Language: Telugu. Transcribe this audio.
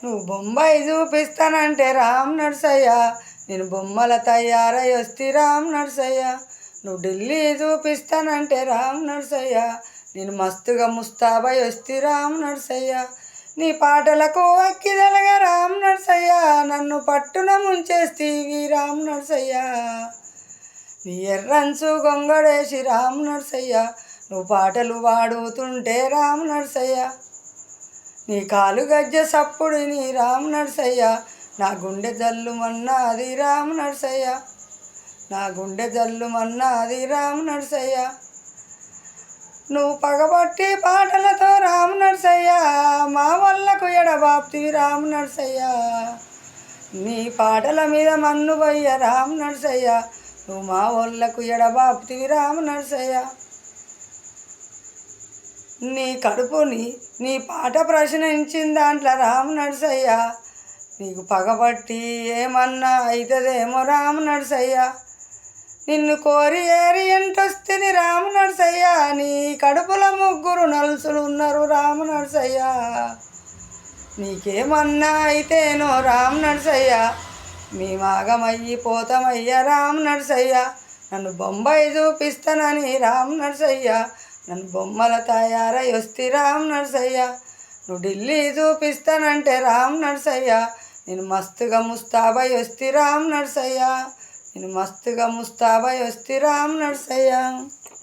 నువ్వు బొంబాయి చూపిస్తానంటే రామ్ నర్సయ్య, నేను బొమ్మల తయారై వస్తి రామ్ నర్సయ్య. నువ్వు ఢిల్లీ చూపిస్తానంటే రామ్ నర్సయ్య, నేను మస్తుగా ముస్తాబై వస్తి రామ్ నర్సయ్య. నీ పాటలకు అక్కిదలగా రామ్ నర్సయ్య, నన్ను పట్టున ముంచేస్తీవి రామ్ నర్సయ్య. నీ ఎర్రంచు గొంగడేసి రామ్ నర్సయ్య, నువ్వు పాటలు పాడుతుంటే రామ్ నర్సయ్య. నీ కాలు గజ్జె సప్పుడిని రామ్ నర్సయ్య, నా గుండె జల్లుమన్నది రామ్ నర్సయ్య, నా గుండె జల్లుమన్నది రామ్ నర్సయ్య. నువ్వు పగబట్టి పాటలతో రామ్ నర్సయ్య, మా వల్లకు ఎడబాప్తివి రామ్ నర్సయ్య. నీ పాటల మీద మన్ను పోయ్య రామ్ నర్సయ్య, నువ్వు మా వల్లకు ఎడబాప్తివి రామ్ నర్సయ్య. నీ కడుపుని నీ పాట ప్రశ్నించిన దాంట్లో రామ్ నర్సయ్య, నీకు పగబట్టి ఏమన్నా అవుతుందేమో రామ్ నర్సయ్య. నిన్ను కోరి ఏరి ఎంటొస్తుంది రామ్ నర్సయ్య, నీ కడుపుల ముగ్గురు నలుసులు ఉన్నారు రామ్ నర్సయ్య. నీకేమన్నా అయితేనో రామ్ నర్సయ్య, మీ మాగమయ్యి పోతమయ్య రామ్ నర్సయ్య. నన్ను బొంబాయి చూపిస్తానని రామ్ నర్సయ్య, నన్ను బొమ్మల తయారై వస్తి రామ్ నర్సయ్య. నువ్వు ఢిల్లీ చూపిస్తానంటే రామ్ నర్సయ్య, నేను మస్తుగా ముస్తాబై వస్తి రామ్ నర్సయ్య, నేను మస్తుగా ముస్తాబై వస్తి రామ్ నర్సయ్య.